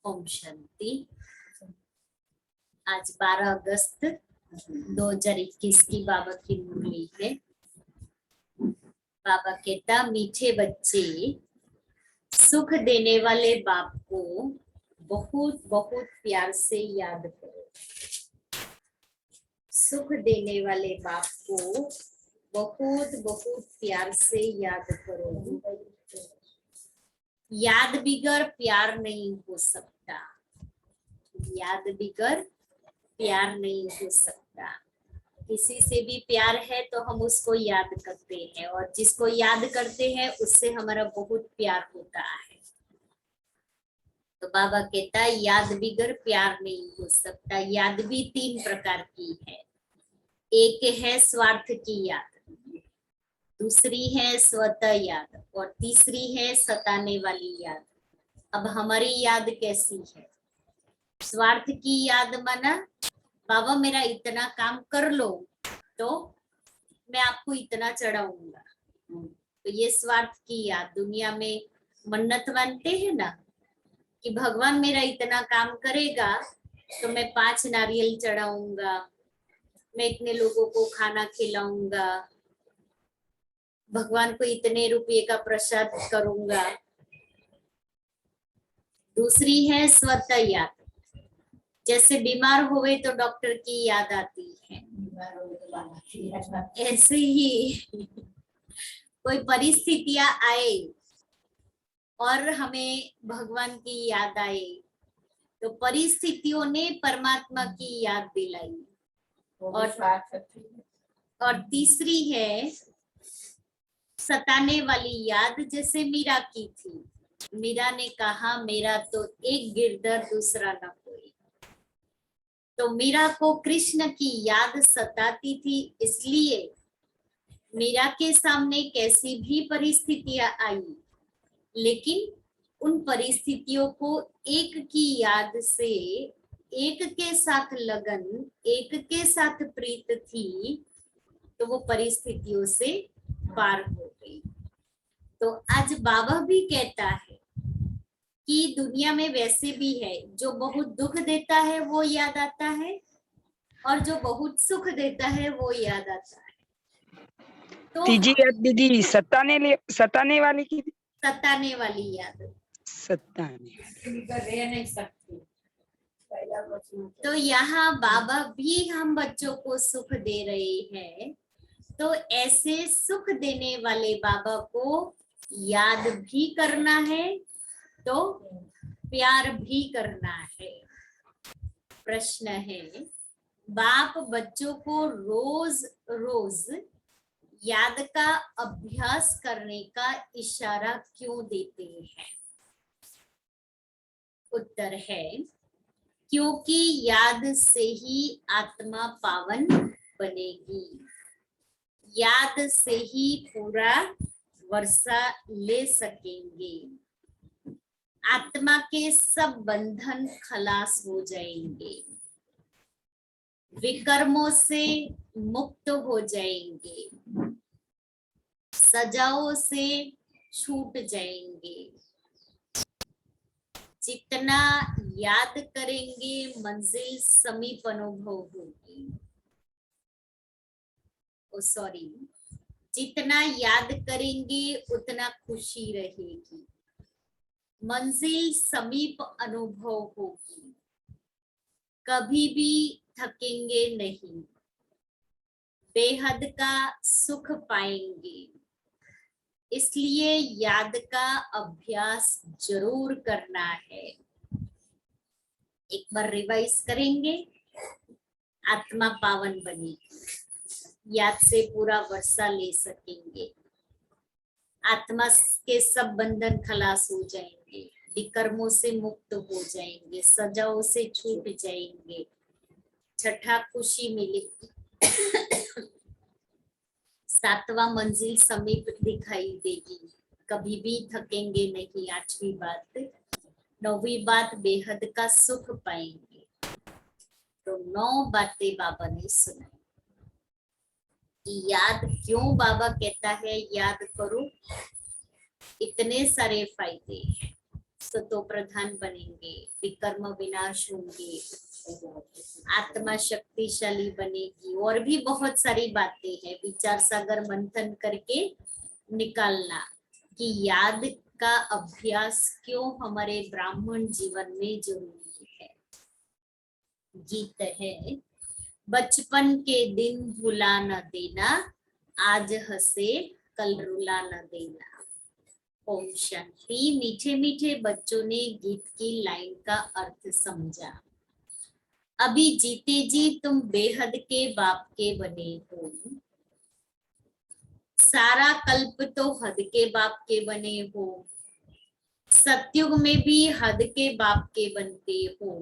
ओम शांति। आज 12 अगस्त 2021 की बाबा की मुरली है। बाबा कहता, मीठे बच्चे, सुख देने वाले बाप को बहुत बहुत प्यार से याद करो। सुख देने वाले बाप को बहुत बहुत प्यार से याद करो। याद बिगर प्यार नहीं हो सकता। याद बिगर प्यार नहीं हो सकता। किसी से भी प्यार है तो हम उसको याद करते हैं, और जिसको याद करते हैं उससे हमारा बहुत प्यार होता है। तो बाबा कहता है, याद बिगर प्यार नहीं हो सकता। याद भी 3 प्रकार की है। एक है स्वार्थ की याद, दूसरी है स्वतः याद, और तीसरी है सताने वाली याद। अब हमारी याद कैसी है? स्वार्थ की याद माना, बाबा मेरा इतना काम कर लो तो मैं आपको इतना चढ़ाऊंगा। तो ये स्वार्थ की याद। दुनिया में मन्नत मानते हैं ना कि भगवान मेरा इतना काम करेगा तो मैं 5 नारियल चढ़ाऊंगा, मैं इतने लोगों को खाना खिलाऊंगा, भगवान को इतने रुपये का प्रसाद करूंगा। दूसरी है स्वतः याद। जैसे बीमार हुए तो डॉक्टर की याद आती है, ऐसे ही कोई परिस्थितियां आए और हमें भगवान की याद आए तो परिस्थितियों ने परमात्मा की याद दिलाई। और तीसरी है सताने वाली याद, जैसे मीरा की थी। मीरा ने कहा, मेरा तो एक गिरधर दूसरा न कोई। तो मीरा को कृष्ण की याद सताती थी, इसलिए मीरा के सामने कैसी भी परिस्थितियां आई, लेकिन उन परिस्थितियों को एक की याद से, एक के साथ लगन, एक के साथ प्रीत थी, तो वो परिस्थितियों से पार हो गई। तो आज बाबा भी कहता है कि दुनिया में वैसे भी है, जो बहुत दुख देता है वो याद आता है, और जो बहुत सुख देता है वो याद आता है। तो तीजी याद दीदी सताने वाली की सताने वाली याद, सताने नहीं सकती। तो यहाँ बाबा भी हम बच्चों को सुख दे रहे हैं, तो ऐसे सुख देने वाले बाबा को याद भी करना है, तो प्यार भी करना है। प्रश्न है, बाप बच्चों को रोज रोज याद का अभ्यास करने का इशारा क्यों देते हैं? उत्तर है, क्योंकि याद से ही आत्मा पावन बनेगी। याद से ही पूरा वर्षा ले सकेंगे। आत्मा के सब बंधन खलास हो जाएंगे, विकर्मों से मुक्त हो जाएंगे, सजाओं से छूट जाएंगे। जितना याद करेंगे मंजिल समीप अनुभव होगी। जितना याद करेंगे उतना खुशी रहेगी, मंजिल समीप अनुभव होगी, कभी भी थकेंगे नहीं, बेहद का सुख पाएंगे। इसलिए याद का अभ्यास जरूर करना है। एक बार रिवाइज करेंगे, आत्मा पावन बनेगी, याद से पूरा वर्षा ले सकेंगे, आत्मा के सब बंधन खलास हो जाएंगे, विकर्मों से मुक्त हो जाएंगे, सजाओं से छूट जाएंगे, छठा खुशी मिलेगी, 7वां मंजिल समीप दिखाई देगी, कभी भी थकेंगे नहीं। 8वीं बात, 9वीं बात, बेहद का सुख पाएंगे। तो 9 बातें बाबा ने सुनाई। याद क्यों बाबा कहता है याद करो? इतने सारे फायदे हैं। सतो प्रधान बनेंगे, विकर्म विनाश होंगे, आत्मा शक्तिशाली बनेगी, और भी बहुत सारी बातें हैं। विचार सागर मंथन करके निकालना कि याद का अभ्यास क्यों हमारे ब्राह्मण जीवन में जरूरी है। गीत है, बचपन के दिन भुला न देना, आज हंसे कल रुला न देना। ओम शांति। मीठे मीठे बच्चों ने गीत की लाइन का अर्थ समझा। अभी जीते जी तुम बेहद के बाप के बने हो, सारा कल्प तो हद के बाप के बने हो, सतयुग में भी हद के बाप के बनते हो।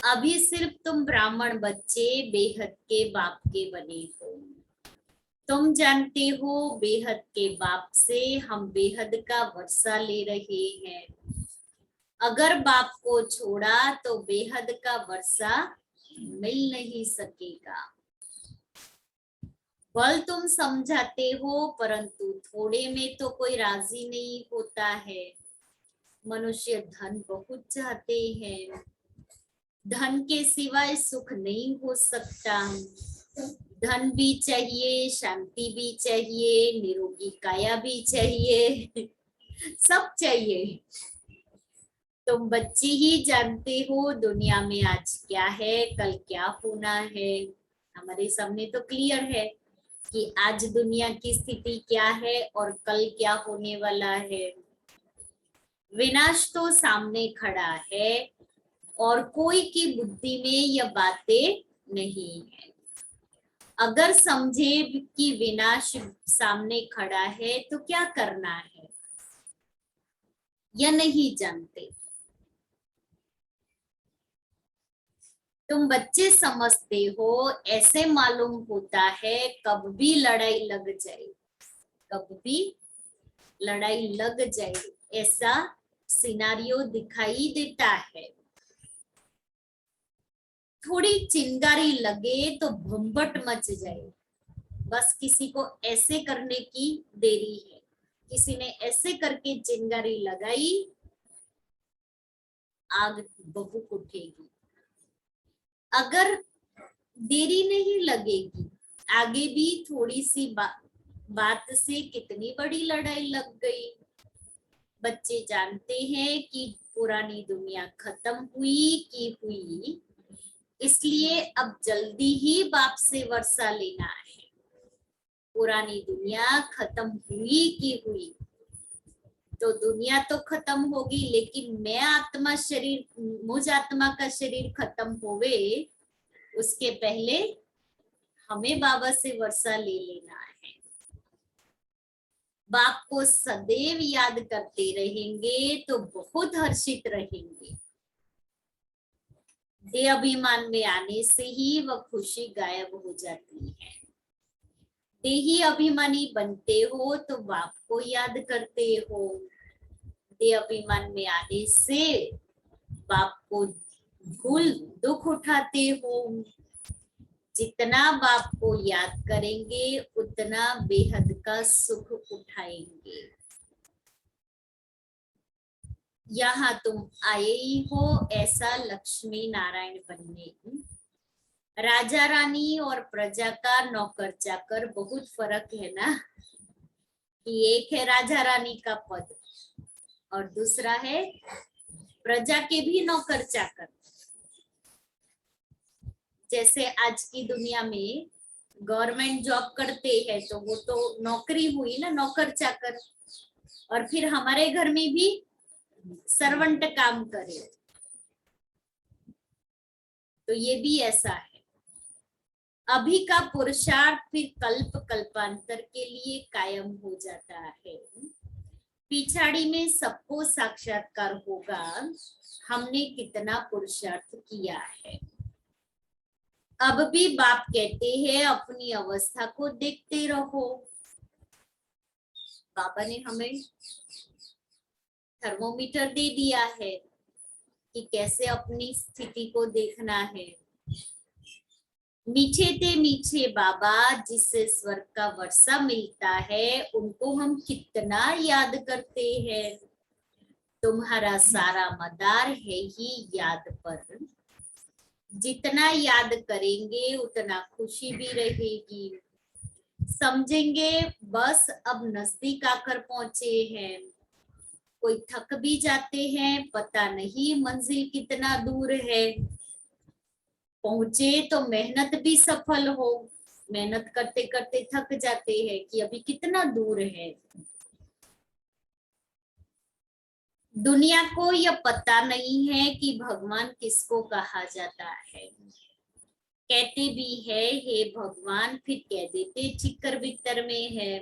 अभी सिर्फ तुम ब्राह्मण बच्चे बेहद के बाप के बने हो। तुम जानते हो बेहद के बाप से हम बेहद का वर्षा ले रहे हैं। अगर बाप को छोड़ा तो बेहद का वर्षा मिल नहीं सकेगा। बल तुम समझाते हो, परंतु थोड़े में तो कोई राजी नहीं होता है। मनुष्य धन बहुत चाहते हैं, धन के सिवाय सुख नहीं हो सकता। धन भी चाहिए, शांति भी चाहिए, निरोगी काया भी चाहिए, सब चाहिए। तुम बच्चे ही जानते हो दुनिया में आज क्या है, कल क्या होना है। हमारे सामने तो क्लियर है कि आज दुनिया की स्थिति क्या है और कल क्या होने वाला है। विनाश तो सामने खड़ा है और कोई की बुद्धि में यह बातें नहीं है। अगर समझे कि विनाश सामने खड़ा है तो क्या करना है, या नहीं जानते। तुम बच्चे समझते हो, ऐसे मालूम होता है कब भी लड़ाई लग जाए, कब भी लड़ाई लग जाए, ऐसा सिनारियो दिखाई देता है। थोड़ी चिंगारी लगे तो भंबट मच जाए, बस किसी को ऐसे करने की देरी है। किसी ने ऐसे करके चिंगारी लगाई, आग बबूक उठेगी। अगर देरी नहीं लगेगी, आगे भी थोड़ी सी बात से कितनी बड़ी लड़ाई लग गई। बच्चे जानते हैं कि पुरानी दुनिया खत्म हुई की हुई, इसलिए अब जल्दी ही बाप से वर्षा लेना है। पुरानी दुनिया खत्म हुई की हुई, तो दुनिया तो खत्म होगी, लेकिन मैं आत्मा शरीर, मुझ आत्मा का शरीर खत्म होवे उसके पहले हमें बाबा से वर्षा ले लेना है। बाप को सदैव याद करते रहेंगे तो बहुत हर्षित रहेंगे। देह अभिमान में आने से ही वह खुशी गायब हो जाती है। देही अभिमानी बनते हो तो बाप को याद करते हो। देह अभिमान में आने से बाप को भूल दुख उठाते हो। जितना बाप को याद करेंगे उतना बेहद का सुख उठाएंगे। यहाँ तुम आए ही हो ऐसा लक्ष्मी नारायण बनने। राजा रानी और प्रजा का नौकर चाकर बहुत फर्क है ना, कि एक है राजा रानी का पद और दूसरा है प्रजा के भी नौकर चाकर। जैसे आज की दुनिया में गवर्नमेंट जॉब करते हैं तो वो तो नौकरी हुई ना, नौकर चाकर। और फिर हमारे घर में भी सर्वेंट काम करे, तो ये भी ऐसा है। अभी का पुरुषार्थ फिर कल्प कल्पांतर के लिए कायम हो जाता है। पिछाड़ी में सबको साक्षात्कार होगा, हमने कितना पुरुषार्थ किया है। अब भी बाप कहते हैं अपनी अवस्था को देखते रहो। बाबा ने हमें थर्मोमीटर दे दिया है कि कैसे अपनी स्थिति को देखना है। मीठे ते मीठे बाबा जिससे स्वर्ग का वर्षा मिलता है, उनको हम कितना याद करते हैं। तुम्हारा सारा मदार है ही याद पर। जितना याद करेंगे उतना खुशी भी रहेगी। समझेंगे बस अब नजदीक आकर पहुंचे हैं। कोई थक भी जाते हैं, पता नहीं मंजिल कितना दूर है। पहुंचे तो मेहनत भी सफल हो। मेहनत करते करते थक जाते हैं कि अभी कितना दूर है। दुनिया को यह पता नहीं है कि भगवान किसको कहा जाता है। कहते भी है हे भगवान, फिर कह देते चिक्कर बिक्कर में है।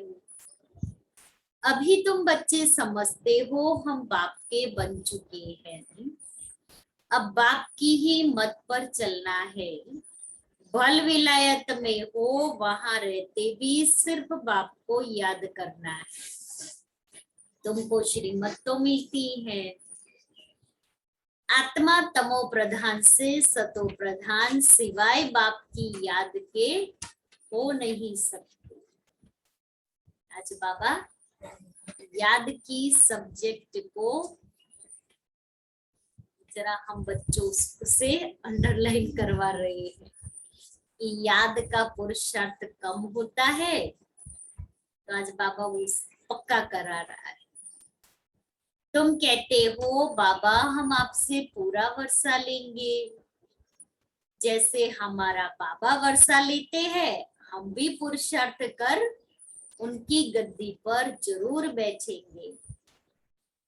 अभी तुम बच्चे समझते हो हम बाप के बन चुके हैं। अब बाप की ही मत पर चलना है। भल विलायत में हो वहां रहते भी सिर्फ बाप को याद करना है। तुमको श्रीमत तो मिलती है। आत्मा तमो प्रधान से सतो प्रधान सिवाय बाप की याद के हो नहीं सकते। आज बाबा याद की सब्जेक्ट को जरा हम बच्चों से अंडरलाइन करवा रहे हैं कि याद का पुरुषार्थ कम होता है। तो आज बाबा वो पक्का करा रहा है। तुम कहते हो बाबा हम आपसे पूरा वर्षा लेंगे। जैसे हमारा बाबा वर्षा लेते हैं, हम भी पुरुषार्थ कर उनकी गद्दी पर जरूर बैठेंगे।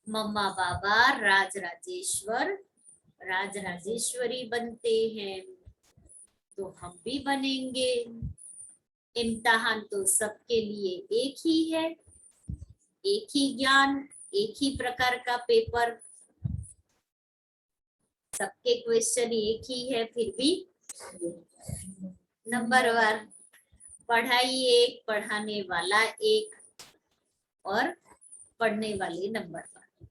मम्मा बाबा राज राजेश्वर राज राजेश्वरी बनते हैं तो हम भी बनेंगे। इम्तिहान तो सबके लिए एक ही है, एक ही ज्ञान, एक ही प्रकार का पेपर, सबके क्वेश्चन एक ही है, फिर भी नंबर वन। पढ़ाई एक, पढ़ाने वाला एक और पढ़ने वाले नंबर वन।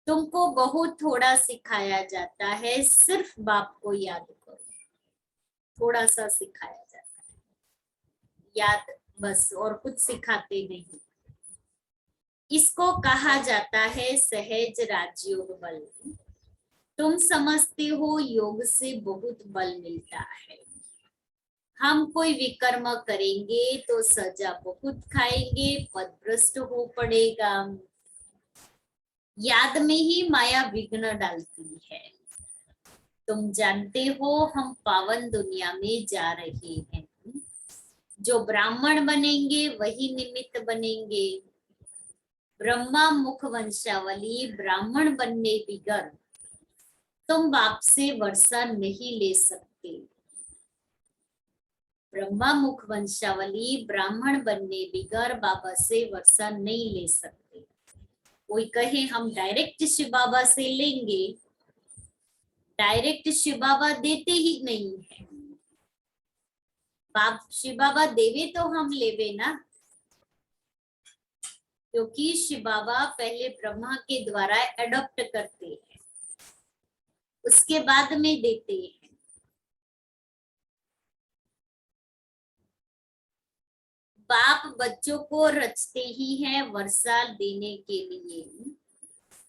तुमको बहुत थोड़ा सिखाया जाता है, सिर्फ बाप को याद करो। थोड़ा सा सिखाया जाता है, याद बस, और कुछ सिखाते नहीं। इसको कहा जाता है सहज राजयोग बल। तुम समझते हो योग से बहुत बल मिलता है। हम कोई विकर्म करेंगे तो सजा बहुत खाएंगे, पदभ्रष्ट हो पड़ेगा। याद में ही माया विघ्न डालती है। तुम जानते हो हम पावन दुनिया में जा रहे हैं। जो ब्राह्मण बनेंगे वही निमित्त बनेंगे। ब्रह्मा मुख वंशावली ब्राह्मण बनने बिगर तुम बाप से वर्षा नहीं ले सकते। ब्रह्मा मुख वंशावली ब्राह्मण बनने बिगर बाबा से वर्षा नहीं ले सकते। कोई कहे हम डायरेक्ट शिव बाबा से लेंगे, डायरेक्ट शिव बाबा देते ही नहीं है। बाप शिव बाबा देवे तो हम लेवे ना, क्योंकि शिव बाबा पहले ब्रह्मा के द्वारा एडॉप्ट करते हैं, उसके बाद में देते हैं। बाप बच्चों को रचते ही हैं वर्षा देने के लिए।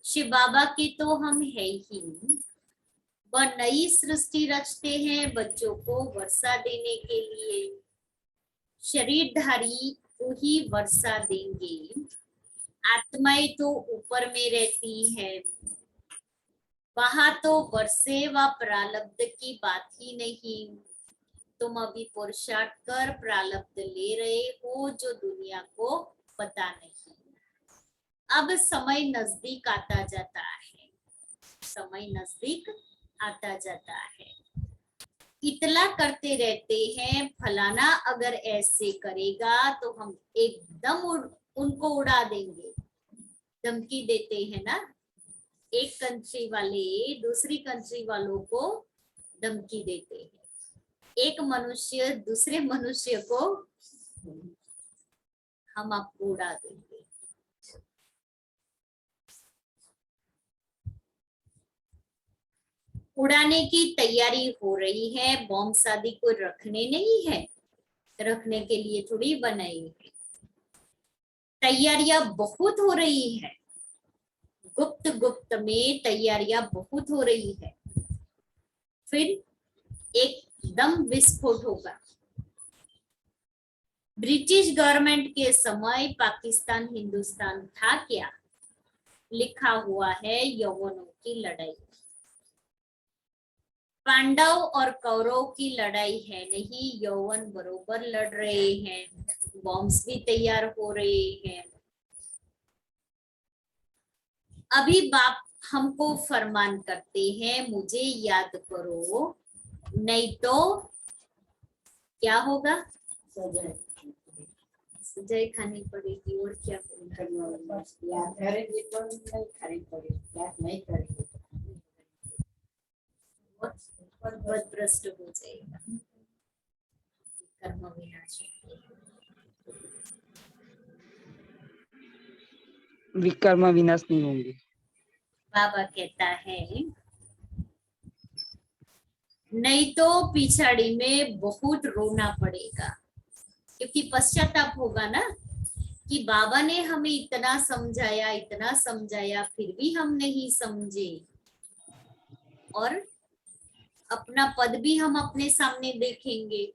शिव बाबा के तो हम है ही। वह नई सृष्टि रचते हैं बच्चों को वर्षा देने के लिए। शरीरधारी को ही वर्षा देंगे। आत्माएं तो ऊपर में रहती है, वहां तो वर्षे व प्रारब्ध की बात ही नहीं। तुम अभी पुरुषार्थ कर प्रारब्ध ले रहे हो जो दुनिया को पता नहीं। अब समय नजदीक आता जाता है, समय नजदीक आता जाता है। इतला करते रहते हैं फलाना अगर ऐसे करेगा तो हम एकदम उनको उड़ा देंगे। धमकी देते हैं ना, एक कंट्री वाले दूसरी कंट्री वालों को धमकी देते हैं। एक मनुष्य दूसरे मनुष्य को हम आपको उड़ा देंगे। उड़ाने की तैयारी हो रही है। बॉम्ब शादी को रखने नहीं है, रखने के लिए थोड़ी बनाई है। तैयारियां बहुत हो रही है। गुप्त गुप्त में तैयारियां बहुत हो रही है, फिर एकदम विस्फोट होगा। ब्रिटिश गवर्नमेंट के समय पाकिस्तान हिंदुस्तान था क्या? लिखा हुआ है यौवनों की लड़ाई। पांडव और कौरव की लड़ाई है नहीं, यौवन बरोबर लड़ रहे हैं, बॉम्ब्स भी तैयार हो रहे हैं। अभी बाप हमको फरमान करते हैं, मुझे याद करो, नहीं तो क्या होगा? सजाए खानी पड़ेगी। और क्या याद करेंगे तो नहीं खानी पड़ेगी, याद नहीं करेंगे बहुत भ्रष्ट हो जाएगा। कर्म विनाश। विकर्म विनाश नहीं होंगे। बाबा कहता है नहीं तो पिछाड़ी में बहुत रोना पड़ेगा, क्योंकि पश्चाताप होगा ना कि बाबा ने हमें इतना समझाया फिर भी हम नहीं समझे, और अपना पद भी हम अपने सामने देखेंगे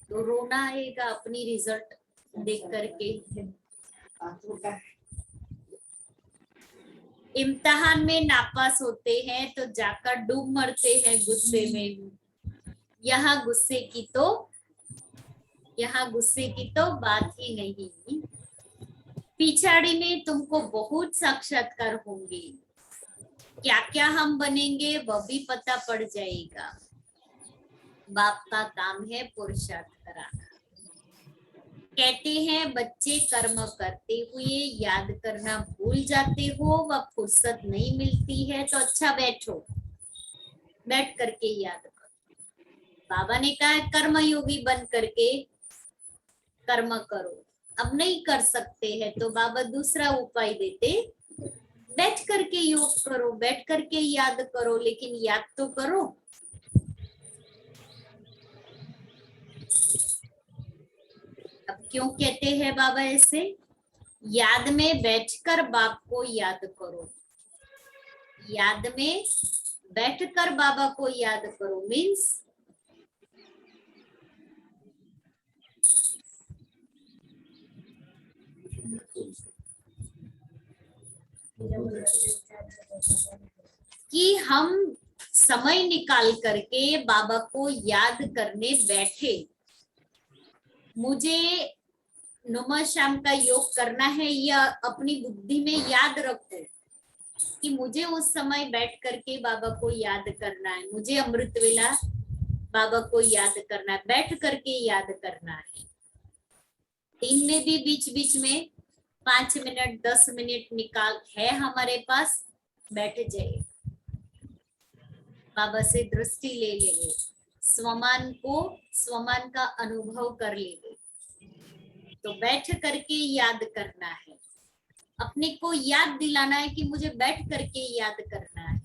तो रोना आएगा अपनी रिजल्ट देख करके। इम्तिहान में नापास होते हैं तो जाकर डूब मरते हैं गुस्से में। यहाँ गुस्से की तो बात ही नहीं। पिछाड़ी में तुमको बहुत साक्षात्कार होंगे, क्या क्या हम बनेंगे वह भी पता पड़ जाएगा। बाप का काम है पुरुषार्थ कराना। कहते हैं बच्चे कर्म करते हुए याद करना भूल जाते हो, वह फुर्सत नहीं मिलती है, तो अच्छा बैठो, बैठ करके याद करो। बाबा ने कहा कर्म योगी बन करके कर्म करो। अब नहीं कर सकते हैं तो बाबा दूसरा उपाय देते, बैठ करके योग करो, बैठ करके याद करो, लेकिन याद तो करो। अब क्यों कहते हैं बाबा ऐसे? याद में बैठकर बाप को याद करो। याद में बैठकर बाबा को याद करो मीन्स कि हम समय निकाल करके बाबा को याद करने बैठे। मुझे नुमा शाम का योग करना है, या अपनी बुद्धि में याद रखो कि मुझे उस समय बैठ करके बाबा को याद करना है, मुझे अमृत वेला बाबा को याद करना है, बैठ करके याद करना है। दिन में भी बीच बीच में 5 मिनट 10 मिनट निकाल है हमारे पास, बैठ जाइए, बाबा से दृष्टि ले लेंगे, स्वमान का अनुभव कर लेंगे। तो बैठ करके याद करना है, अपने को याद दिलाना है कि मुझे बैठ करके याद करना है।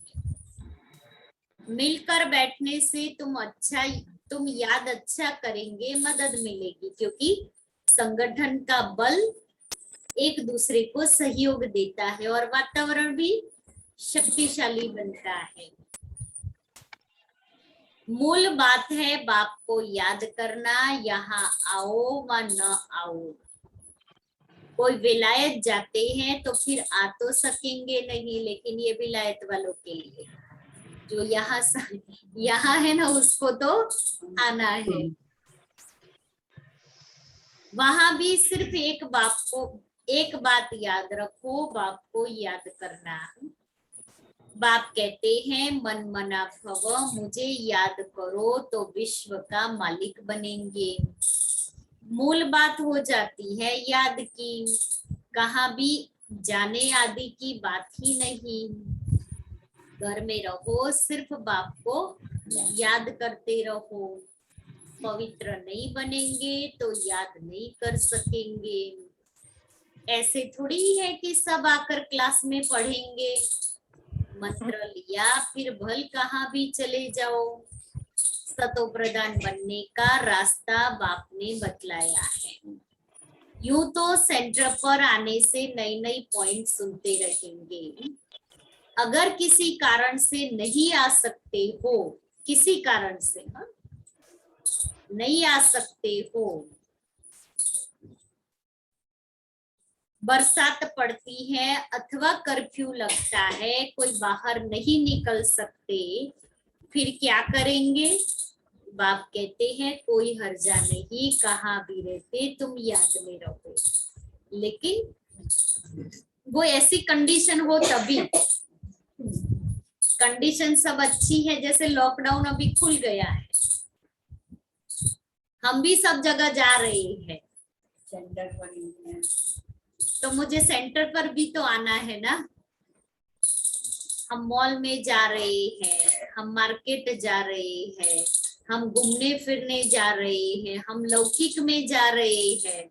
मिलकर बैठने से तुम याद अच्छा करेंगे, मदद मिलेगी, क्योंकि संगठन का बल एक दूसरे को सहयोग देता है और वातावरण भी शक्तिशाली बनता है। मूल बात है बाप को याद करना, यहाँ आओ व न आओ। कोई विलायत जाते हैं तो फिर आ तो सकेंगे नहीं, लेकिन ये विलायत वालों के लिए, जो यहाँ है ना, उसको तो आना है। वहां भी सिर्फ एक बात याद रखो, बाप को याद करना। बाप कहते हैं मन मना भव, मुझे याद करो तो विश्व का मालिक बनेंगे। मूल बात हो जाती है याद की, कहाँ भी जाने आदि की बात ही नहीं। घर में रहो, सिर्फ बाप को याद करते रहो। पवित्र नहीं बनेंगे तो याद नहीं कर सकेंगे। ऐसे थोड़ी है कि सब आकर क्लास में पढ़ेंगे, मंत्र लिया फिर भल कहाँ भी चले जाओ। सतो प्रधान बनने का रास्ता बाप ने बतलाया है। यूं तो सेंटर पर आने से नई नई पॉइंट सुनते रहेंगे, अगर किसी कारण से नहीं आ सकते हो, किसी कारण से नहीं आ सकते हो, बरसात पड़ती है अथवा कर्फ्यू लगता है, कोई बाहर नहीं निकल सकते, फिर क्या करेंगे? बाप कहते हैं कोई हर्जा नहीं, कहाँ भी रहते तुम याद में रहो। लेकिन वो ऐसी कंडीशन हो तभी, कंडीशन सब अच्छी है, जैसे लॉकडाउन अभी खुल गया है, हम भी सब जगह जा रहे हैं, सेंटर पर ही है। तो मुझे सेंटर पर भी तो आना है ना। हम मॉल में जा रहे हैं, हम मार्केट जा रहे हैं, हम घूमने फिरने जा रहे हैं, हम लौकिक में जा रहे हैं,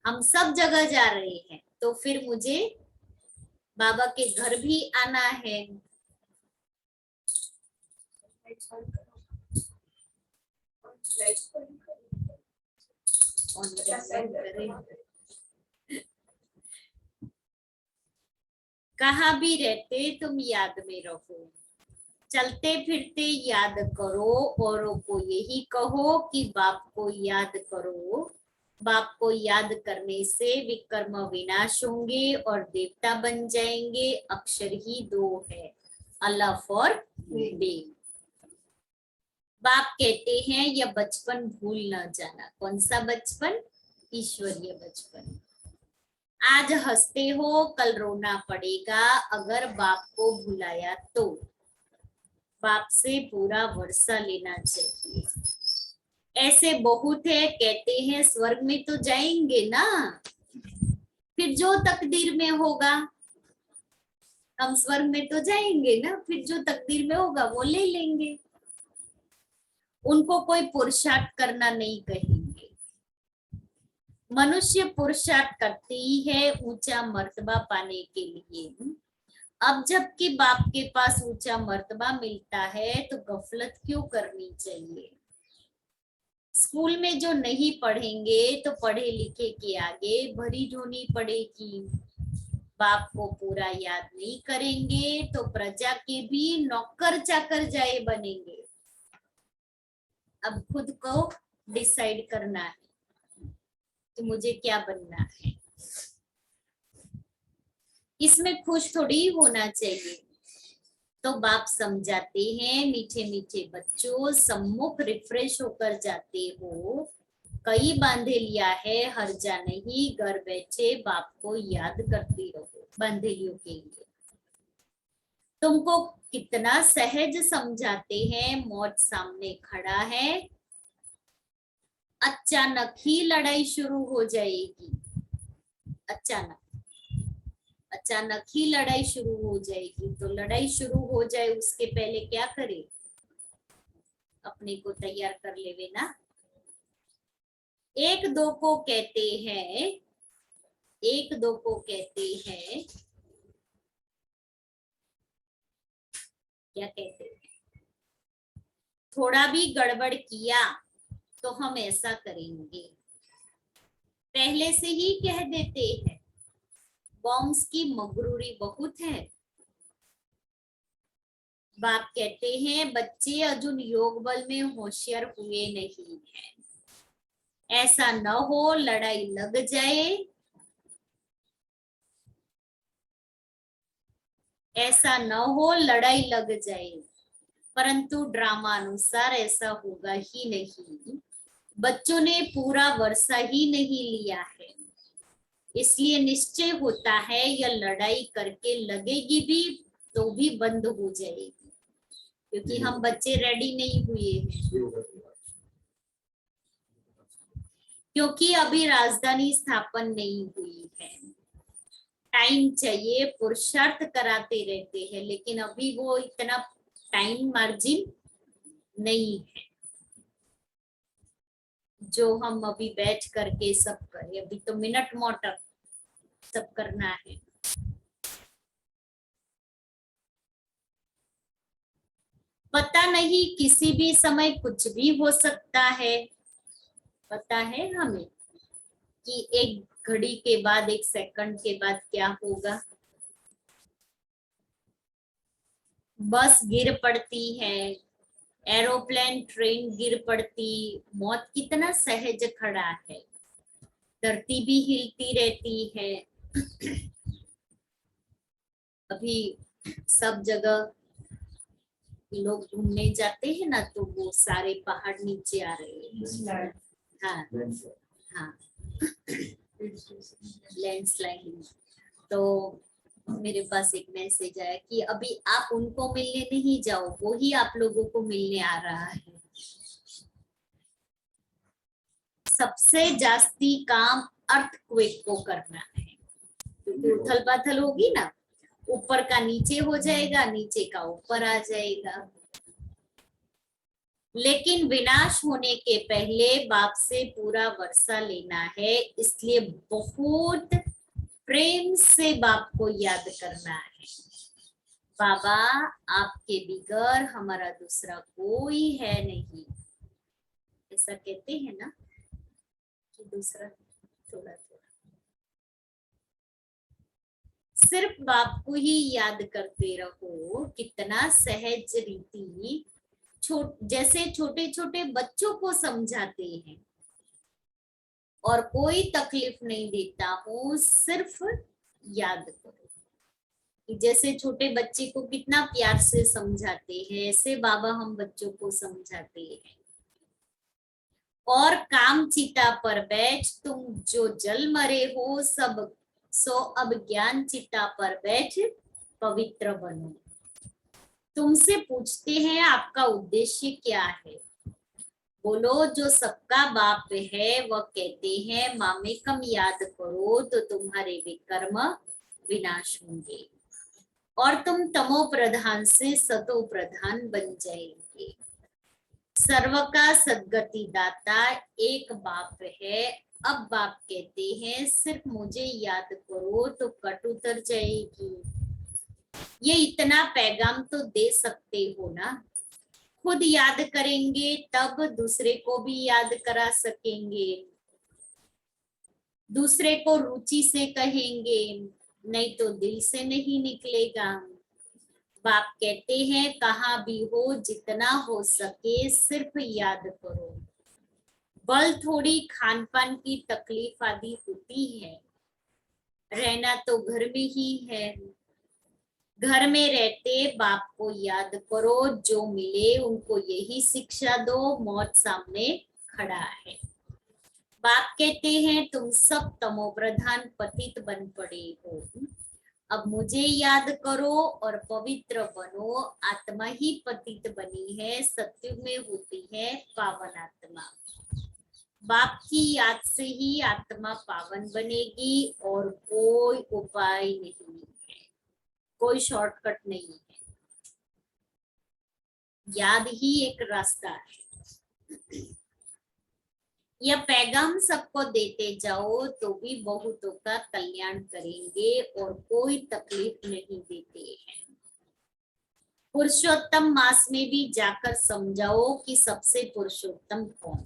हम सब जगह जा रहे हैं, तो फिर मुझे बाबा के घर भी आना है। कहाँ भी रहते तुम याद में रहो, चलते फिरते याद करो, औरों को यही कहो कि बाप को याद करो। बाप को याद करने से विकर्म विनाश होंगे और देवता बन जाएंगे। अक्षर ही दो है, अल्लाह और देव। बाप कहते हैं यह बचपन भूल ना जाना। कौन सा बचपन? ईश्वरीय बचपन। आज हंसते हो, कल रोना पड़ेगा अगर बाप को भुलाया तो। बाप से पूरा वर्षा लेना चाहिए। ऐसे बहुत है, कहते हैं स्वर्ग में तो जाएंगे ना, फिर जो तकदीर में होगा, हम स्वर्ग में तो जाएंगे ना, फिर जो तकदीर में होगा वो ले लेंगे। उनको कोई पुरुषार्थ करना नहीं कहेंगे। मनुष्य पुरुषार्थ करते ही है ऊंचा मर्तबा पाने के लिए। अब जबकि बाप के पास ऊंचा मर्तबा मिलता है तो गफलत क्यों करनी चाहिए? स्कूल में जो नहीं पढ़ेंगे तो पढ़े लिखे के आगे भरी ढोनी पड़ेगी। बाप को पूरा याद नहीं करेंगे तो प्रजा के भी नौकर चाकर जाए बनेंगे। अब खुद को डिसाइड करना है कि मुझे क्या बनना है। इसमें खुश थोड़ी होना चाहिए। तो बाप समझाते हैं, मीठे मीठे बच्चों, सम्मुख रिफ्रेश होकर जाते हो, कई बांधे लिया है हर्जा नहीं, घर बैठे बाप को याद करते रहो। बांधेलियों के लिए तुमको कितना सहज समझाते हैं। मौत सामने खड़ा है, अचानक ही लड़ाई शुरू हो जाएगी। अचानक ही लड़ाई शुरू हो जाएगी। तो लड़ाई शुरू हो जाए उसके पहले क्या करे? अपने को तैयार कर लेवे ना। एक दो को कहते हैं, एक दो को कहते हैं, क्या कहते हैं? थोड़ा भी गड़बड़ किया तो हम ऐसा करेंगे, पहले से ही कह देते हैं। बॉम्ब्स की मगरूरी बहुत है। बाप कहते हैं बच्चे अर्जुन योग बल में होशियार हुए नहीं है, ऐसा न हो लड़ाई लग जाए, ऐसा न हो लड़ाई लग जाए। परंतु ड्रामा अनुसार ऐसा होगा ही नहीं। बच्चों ने पूरा वर्षा ही नहीं लिया है, इसलिए निश्चय होता है यह लड़ाई करके लगेगी भी तो भी बंद हो जाएगी, क्योंकि हम बच्चे रेडी नहीं हुए हैं। क्योंकि अभी राजधानी स्थापन नहीं हुई है, टाइम चाहिए। पुरुषार्थ कराते रहते हैं लेकिन अभी वो इतना टाइम मार्जिन नहीं है जो हम अभी बैठ करके सब करें। अभी तो मिनट मोटर सब करना है। पता नहीं किसी भी समय कुछ भी हो सकता है। पता है हमें कि एक घड़ी के बाद, एक सेकंड के बाद क्या होगा? बस गिर पड़ती है, एरोप्लेन ट्रेन गिर पड़ती, मौत कितना सहज खड़ा है, धरती भी हिलती रहती है। अभी सब जगह लोग घूमने जाते हैं ना, तो वो सारे पहाड़ नीचे आ रहे हैं। हाँ हाँ, लैंडस्लाइडिंग। तो मेरे पास एक मैसेज आया कि अभी आप उनको मिलने नहीं जाओ, वो ही आप लोगों को मिलने आ रहा है। सबसे जास्ती काम अर्थक्वेक को करना है, क्योंकि उथल पाथल होगी ना, ऊपर का नीचे हो जाएगा, नीचे का ऊपर आ जाएगा। लेकिन विनाश होने के पहले बाप से पूरा वर्षा लेना है, इसलिए बहुत प्रेम से बाप को याद करना है। बाबा, आपके बिगर हमारा दूसरा कोई है नहीं, ऐसा कहते हैं ना कि दूसरा थोड़ा थोड़ा। सिर्फ बाप को ही याद करते रहो। कितना सहज रीति, जैसे छोटे छोटे बच्चों को समझाते हैं और कोई तकलीफ नहीं देता हूँ, सिर्फ याद करो। जैसे छोटे बच्चे को कितना प्यार से समझाते हैं, ऐसे बाबा हम बच्चों को समझाते हैं। और काम चिता पर बैठ, तुम जो जल मरे हो सब, सो अब ज्ञान चिता पर बैठ पवित्र बनो। तुमसे पूछते हैं आपका उद्देश्य क्या है, बोलो जो सबका बाप है वह कहते हैं मामेकम याद करो तो तुम्हारे विकर्म विनाश होंगे और तुम तमो प्रधान से सतो प्रधान बन जाएंगे। सर्व का सदगति दाता एक बाप है। अब बाप कहते हैं सिर्फ मुझे याद करो तो कट उतर जाएगी। ये इतना पैगाम तो दे सकते हो ना, खुद याद करेंगे तब दूसरे को भी याद करा सकेंगे, दूसरे को रुचि से कहेंगे, नहीं तो दिल से नहीं निकलेगा। बाप कहते हैं कहाँ भी हो, जितना हो सके सिर्फ याद करो। बल थोड़ी खान पान की तकलीफ आदि होती है, रहना तो घर में ही है। घर में रहते बाप को याद करो, जो मिले उनको यही शिक्षा दो, मौत सामने खड़ा है। बाप कहते हैं तुम सब तमो प्रधान पतित बन पड़े हो, अब मुझे याद करो और पवित्र बनो। आत्मा ही पतित बनी है, सत्युग में होती है पावन आत्मा। बाप की याद से ही आत्मा पावन बनेगी और कोई उपाय नहीं है, कोई शॉर्टकट नहीं है, याद ही एक रास्ता है। यह पैगाम सबको देते जाओ तो भी बहुतों का कल्याण करेंगे और कोई तकलीफ नहीं देते हैं। पुरुषोत्तम मास में भी जाकर समझाओ कि सबसे पुरुषोत्तम कौन।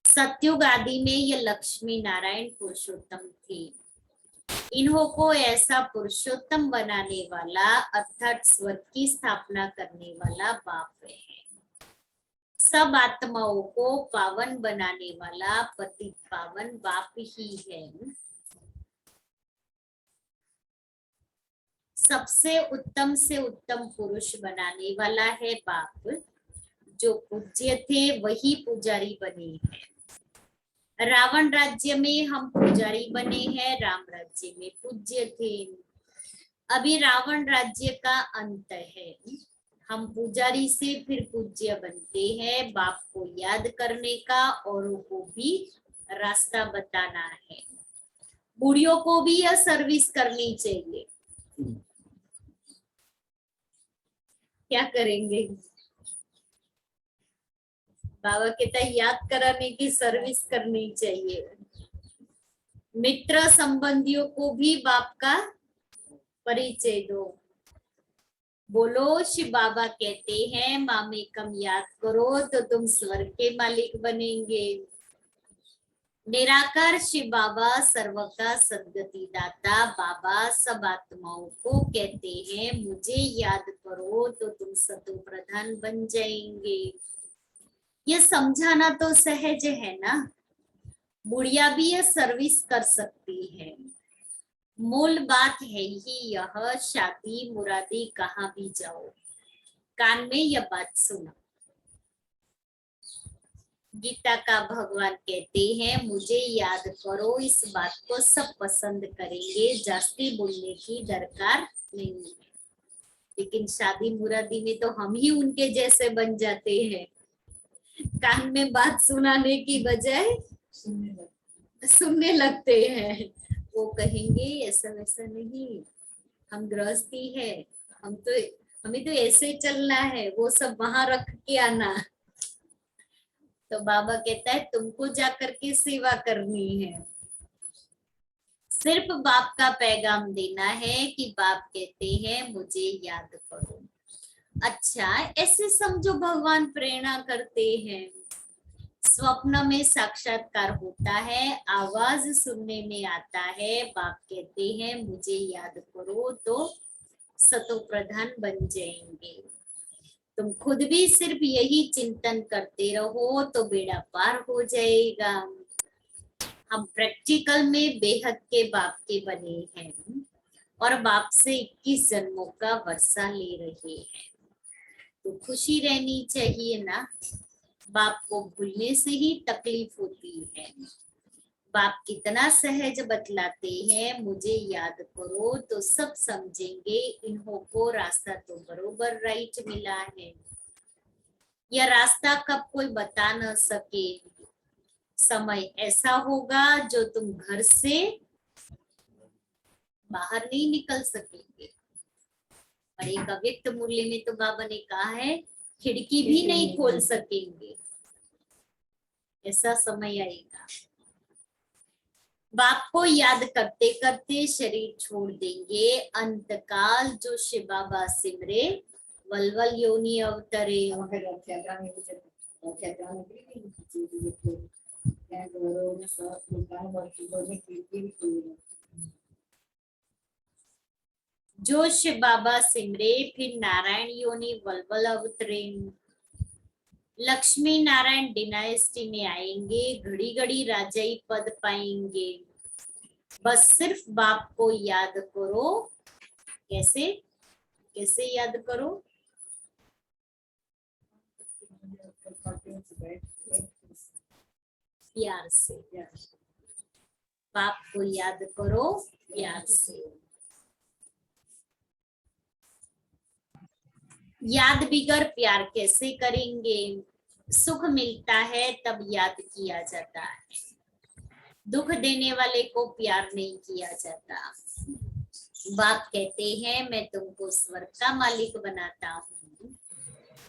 सत्युग आदि में यह लक्ष्मी नारायण पुरुषोत्तम थे, इन्हों को ऐसा पुरुषोत्तम बनाने वाला अर्थात स्वर्ग की स्थापना करने वाला बाप है। सब आत्माओं को पावन बनाने वाला पतित पावन बाप ही है। सबसे उत्तम से उत्तम पुरुष बनाने वाला है बाप। जो पूज्य थे वही पुजारी बने हैं। रावण राज्य में हम पुजारी बने हैं, राम राज्य में पूज्य थे। अभी रावण राज्य का अंत है, हम पुजारी से फिर पूज्य बनते हैं। बाप को याद करने का और को भी रास्ता बताना है। बूढ़ियों को भी यह सर्विस करनी चाहिए। क्या करेंगे? बाबा कहता है याद कराने की सर्विस करनी चाहिए। मित्र संबंधियों को भी बाप का परिचय दो। बोलो शिव बाबा कहते हैं मामेकम याद करो तो तुम स्वर्ग के मालिक बनेंगे। निराकार शिव बाबा सर्व का सदगति दाता बाबा सब आत्माओं को कहते हैं मुझे याद करो तो तुम सतो प्रधान बन जाएंगे। ये समझाना तो सहज है ना, बुढ़िया भी ये सर्विस कर सकती है। मूल बात है ही यह, शादी मुरादी कहाँ भी जाओ कान में यह बात सुनो। गीता का भगवान कहते हैं मुझे याद करो, इस बात को सब पसंद करेंगे, जास्ती बोलने की दरकार नहीं है। लेकिन शादी मुरादी में तो हम ही उनके जैसे बन जाते हैं, कान में बात सुनाने की बजाय सुनने लगते हैं। वो कहेंगे ऐसा वैसा नहीं, हम गृहस्थी है, हमें तो ऐसे चलना है, वो सब वहां रख के आना। तो बाबा कहता है तुमको जा करके सेवा करनी है, सिर्फ बाप का पैगाम देना है कि बाप कहते हैं मुझे याद करो। अच्छा, ऐसे समझो भगवान प्रेरणा करते हैं, स्वप्न में साक्षात्कार होता है, आवाज सुनने में आता है, बाप कहते हैं मुझे याद करो तो सतो प्रधान बन जाएंगे। तुम खुद भी सिर्फ यही चिंतन करते रहो तो बेड़ा पार हो जाएगा। हम प्रैक्टिकल में बेहद के बाप के बने हैं और बाप से 21 जन्मों का वर्षा ले रहे हैं, तो खुशी रहनी चाहिए ना। बाप को भूलने से ही तकलीफ होती है। बाप कितना सहज बतलाते हैं मुझे याद करो तो सब समझेंगे, इन्हों को रास्ता तो बरोबर राइट मिला है। यह रास्ता कब कोई बता न सके, समय ऐसा होगा जो तुम घर से बाहर नहीं निकल सकेंगे। और एक अव्यक्त मूल्य में तो बाबा ने कहा है खिड़की भी नहीं खोल सकेंगे, ऐसा समय आएगा। बाप को याद करते करते शरीर छोड़ देंगे, अंतकाल जो शिव बाबा सिमरे वलवल योनि अवतरे। जो शिव बाबा सिमरे फिर नारायण योनि वलवल अवतरे। लक्ष्मी नारायण डिनाइस्टी में आएंगे, घड़ी घड़ी राजाई पद पाएंगे। बस सिर्फ बाप को याद करो। कैसे कैसे याद करो? प्यार से। बाप को याद करो प्यार से। याद बिगर प्यार कैसे करेंगे? सुख मिलता है तब याद किया जाता है, दुख देने वाले को प्यार नहीं किया जाता। बाप कहते हैं मैं तुमको स्वर्ग का मालिक बनाता हूँ,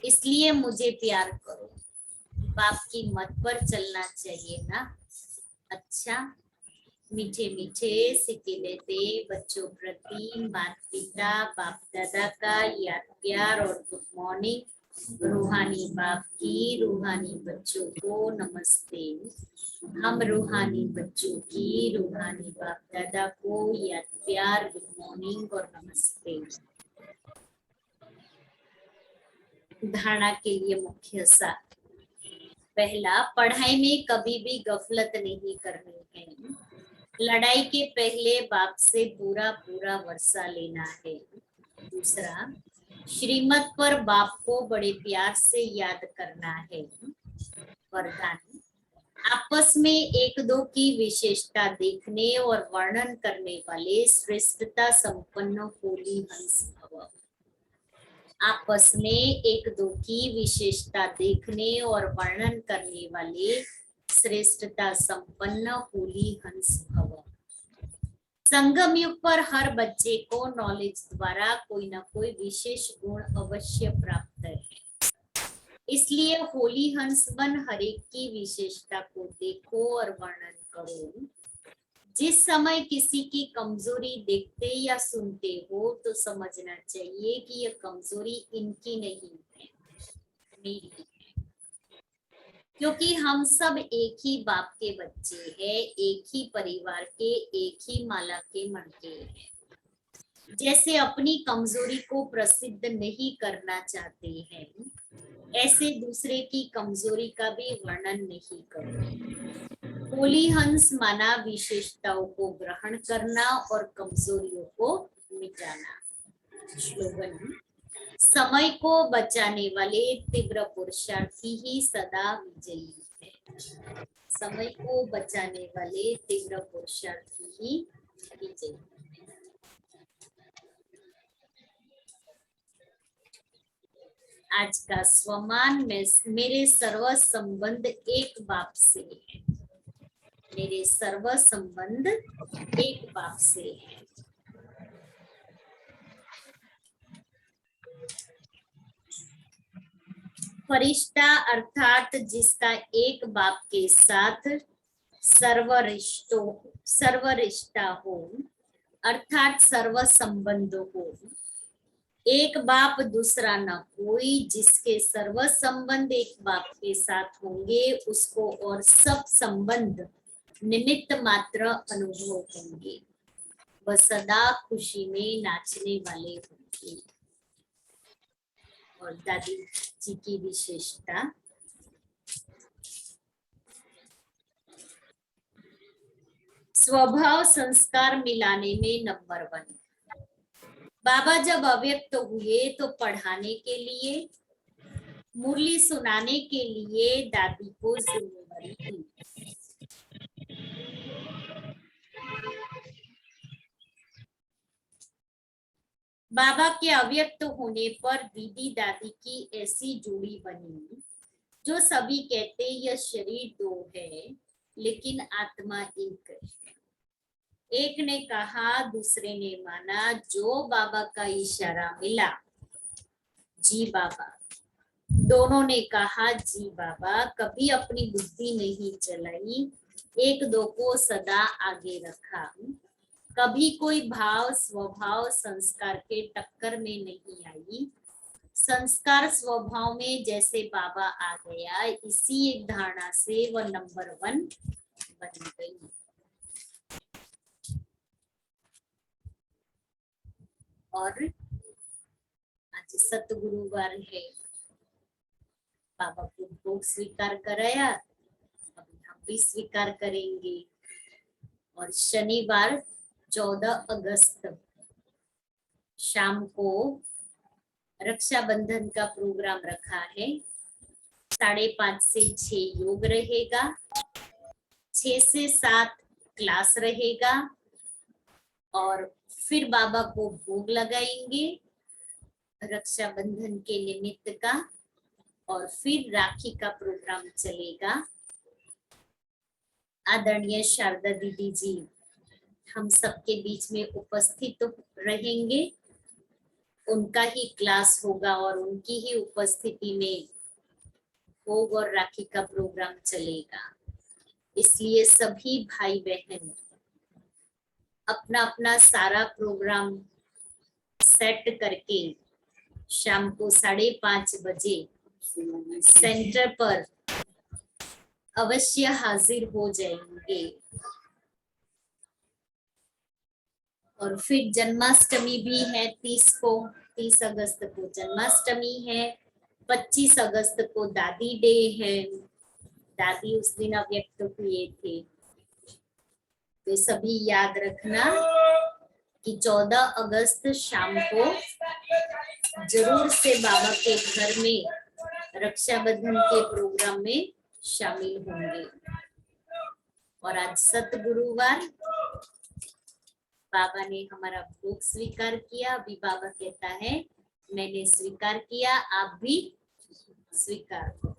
इसलिए मुझे प्यार करो। बाप की मत पर चलना चाहिए ना। अच्छा, मीठे मीठे सिक्के देते बच्चों प्रति माता पिता बाप दादा का याद प्यार और गुड मॉर्निंग। रूहानी बाप की रूहानी बच्चों को नमस्ते। हम रूहानी बच्चों की रूहानी बाप दादा को याद प्यार, गुड मॉर्निंग और नमस्ते। धारणा के लिए मुख्य सार। पहला, पढ़ाई में कभी भी गफलत नहीं करनी है। लड़ाई के पहले बाप से पूरा पूरा वर्षा लेना है। दूसरा, श्रीमत पर बाप को बड़े प्यार से याद करना है। वरदान, आपस में एक दो की विशेषता देखने और वर्णन करने वाले श्रेष्ठता संपन्न होली हंस भव। आपस में एक दो की विशेषता देखने और वर्णन करने वाले श्रेष्ठता संपन्न होली हंस भव। संगम युग पर हर बच्चे को नॉलेज द्वारा कोई ना कोई विशेष गुण अवश्य प्राप्त है, इसलिए होली हंस बन हर एक की विशेषता को देखो और वर्णन करो। जिस समय किसी की कमजोरी देखते या सुनते हो तो समझना चाहिए कि यह कमजोरी इनकी नहीं है, मेरी है। क्योंकि हम सब एक ही बाप के बच्चे हैं, एक ही परिवार के, एक ही माला के मणके हैं। जैसे अपनी कमजोरी को प्रसिद्ध नहीं करना चाहते हैं, ऐसे दूसरे की कमजोरी का भी वर्णन नहीं करो। होली हंस माना विशेषताओं को ग्रहण करना और कमजोरियों को मिटाना। स्लोगन: समय को बचाने वाले तीव्र पुरुषार्थी ही सदा विजयी है। समय को बचाने वाले तीव्र पुरुषार्थी ही विजयी। आज का स्वमान में मेरे सर्व संबंध एक बाप से है। मेरे सर्व संबंध एक बाप से है। फरिश्ता अर्थात जिसका एक बाप के साथ सर्व रिश्ता हो, अर्थात सर्व संबंध हो। एक बाप दूसरा न कोई, जिसके सर्व संबंध एक बाप के साथ होंगे, उसको और सब संबंध निमित्त मात्र अनुभव होंगे। वह सदा खुशी में नाचने वाले होंगे। और दादी जी की विशेषता: स्वभाव संस्कार मिलाने में नंबर 1। बाबा जब अव्यक्त हुए तो पढ़ाने के लिए, मुरली सुनाने के लिए दादी को जिम्मेवारी दी। बाबा के अव्यक्त होने पर दीदी दादी की ऐसी जोड़ी बनी, जो सभी कहते यह शरीर 2 है लेकिन आत्मा एक है। एक ने कहा, दूसरे ने माना, जो बाबा का इशारा मिला, जी बाबा। दोनों ने कहा, जी बाबा। कभी अपनी बुद्धि नहीं चलाई, एक दो को सदा आगे रखा। कभी कोई भाव स्वभाव संस्कार के टक्कर में नहीं आई। संस्कार स्वभाव में जैसे बाबा आ गया, इसी एक धारणा से वह नंबर 1 बन गई। और आज सतगुरुवार है, बाबा को भोग स्वीकार कराया, अभी हम भी स्वीकार करेंगे। और शनिवार 14 अगस्त शाम को रक्षाबंधन का प्रोग्राम रखा है। 5:30 से 6 योग रहेगा, 6 से 7 क्लास रहेगा, और फिर बाबा को भोग लगाएंगे रक्षाबंधन के निमित्त का, और फिर राखी का प्रोग्राम चलेगा। आदरणीय शारदा दीदी जी हम सबके बीच में उपस्थित रहेंगे। उनका ही क्लास होगा और उनकी ही उपस्थिति में भोग और राखी का प्रोग्राम चलेगा। इसलिए सभी भाई बहन अपना अपना सारा प्रोग्राम सेट करके शाम को 5:30 बजे सेंटर पर अवश्य हाजिर हो जाएंगे। और फिर जन्माष्टमी भी है 30 अगस्त को जन्माष्टमी है, 25 अगस्त को दादी डे है। दादी उस दिन अव्यक्त हुए थे, तो सभी याद रखना कि 14 अगस्त शाम को जरूर से बाबा के घर में रक्षाबंधन के प्रोग्राम में शामिल होंगे। और आज सतगुरुवार, बाबा ने हमारा भोग स्वीकार किया। अभी बाबा कहता है मैंने स्वीकार किया, आप भी स्वीकार करो।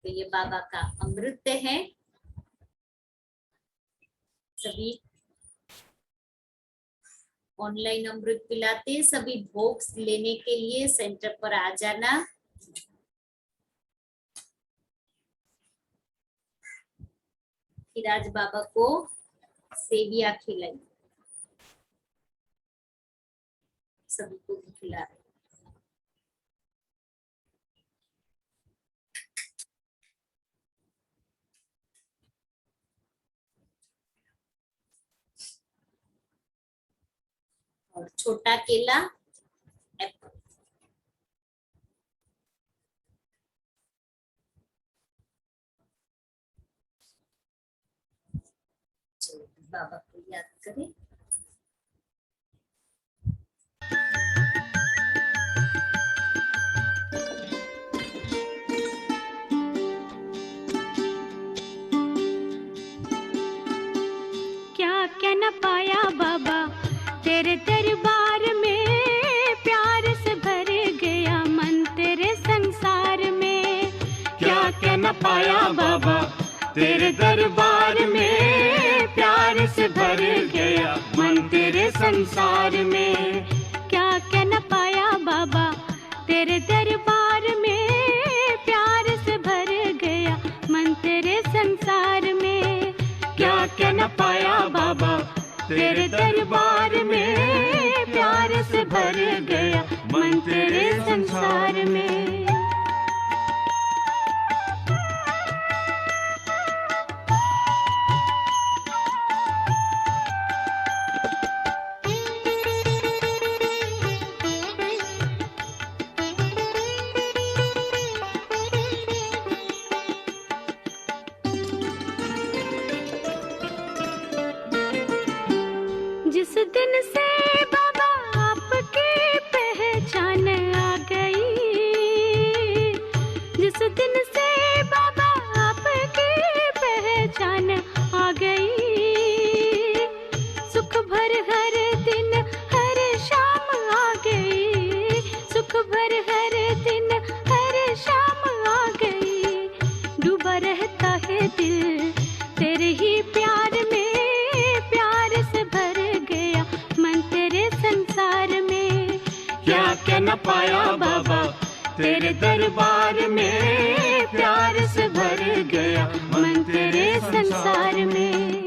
तो ये बाबा का अमृत है। सभी ऑनलाइन अमृत पिलाते, सभी भोग लेने के लिए सेंटर पर आ जाना। फिर आज बाबा को सेविया खिलाई, सभी को भी खिला रहे। और छोटा केला एप्पल। चलो बाबा को याद करें। क्या क्या न पाया बाबा तेरे दरबार में, प्यार से भर गया मन तेरे संसार में। क्या क्या न पाया बाबा तेरे दरबार में, प्यार से भर गया मन तेरे संसार में। क्या क्या न पाया बाबा तेरे दरबार में, प्यार से भर गया मन तेरे संसार में। क्या क्या न पाया बाबा तेरे दरबार में, प्यार से भर गया मन तेरे संसार में। जिस दिन से बाबा आपकी पहचान आ गई, जिस दिन से बाबा आपकी पहचान आ गई, सुख भर हर दिन हर शाम आ गई, सुख भर हर दिन हर शाम आ गई। डूबा रहता है दिल तेरे ही प्यार में, प्यार से भर गया मन तेरे संसार में। क्या क्या न पाया बाबा तेरे दरबार में, प्यार से भर गया मन तेरे संसार में।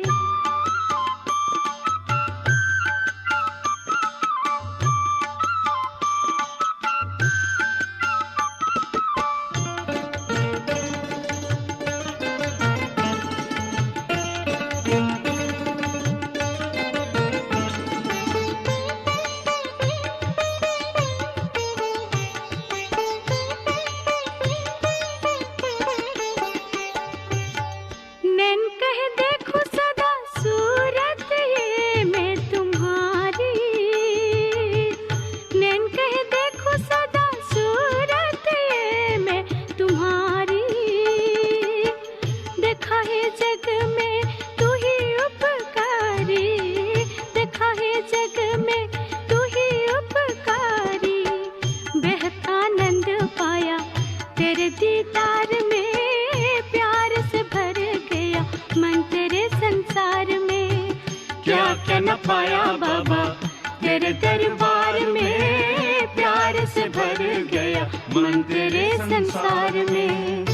नैन कह देखो सदा सूरत ये मैं तुम्हारी, नैन कह देखो सदा सूरत ये मैं तुम्हारी। देखा है जग में तू ही उपकारी, देखा है जग में तू ही उपकारी। बेहद आनंद पाया तेरे दीदार में, प्यार से भर गया मन तेरे संसार में। क्या क्या न पाया बाबा तेरे दरबार में, प्यार से भर गया मन तेरे संसार में।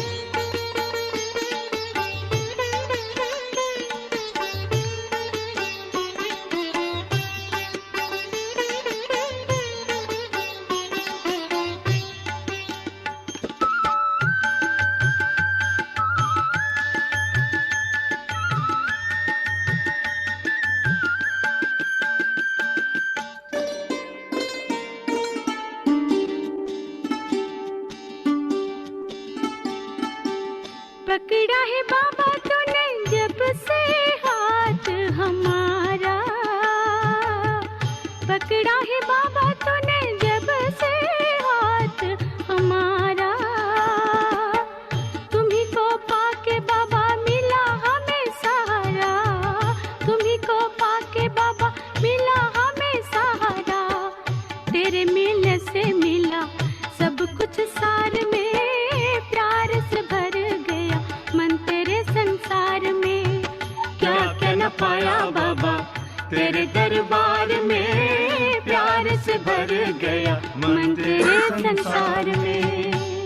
पकड़ा है बाबा तूने जब से हाथ हमारा, पकड़ा है बाबा तूने जब से हाथ हमारा। तुम्ही को पाके बाबा मिला हमें सहारा, तुम्ही को पाके बाबा मिला हमें सहारा। तेरे मिलने से मिला सब कुछ सार में, प्यार से भर गया मन तेरे संसार में। क्या क्या न पाया बाबा तेरे दरबार में, प्यार से भर गया मन तेरे संसार में।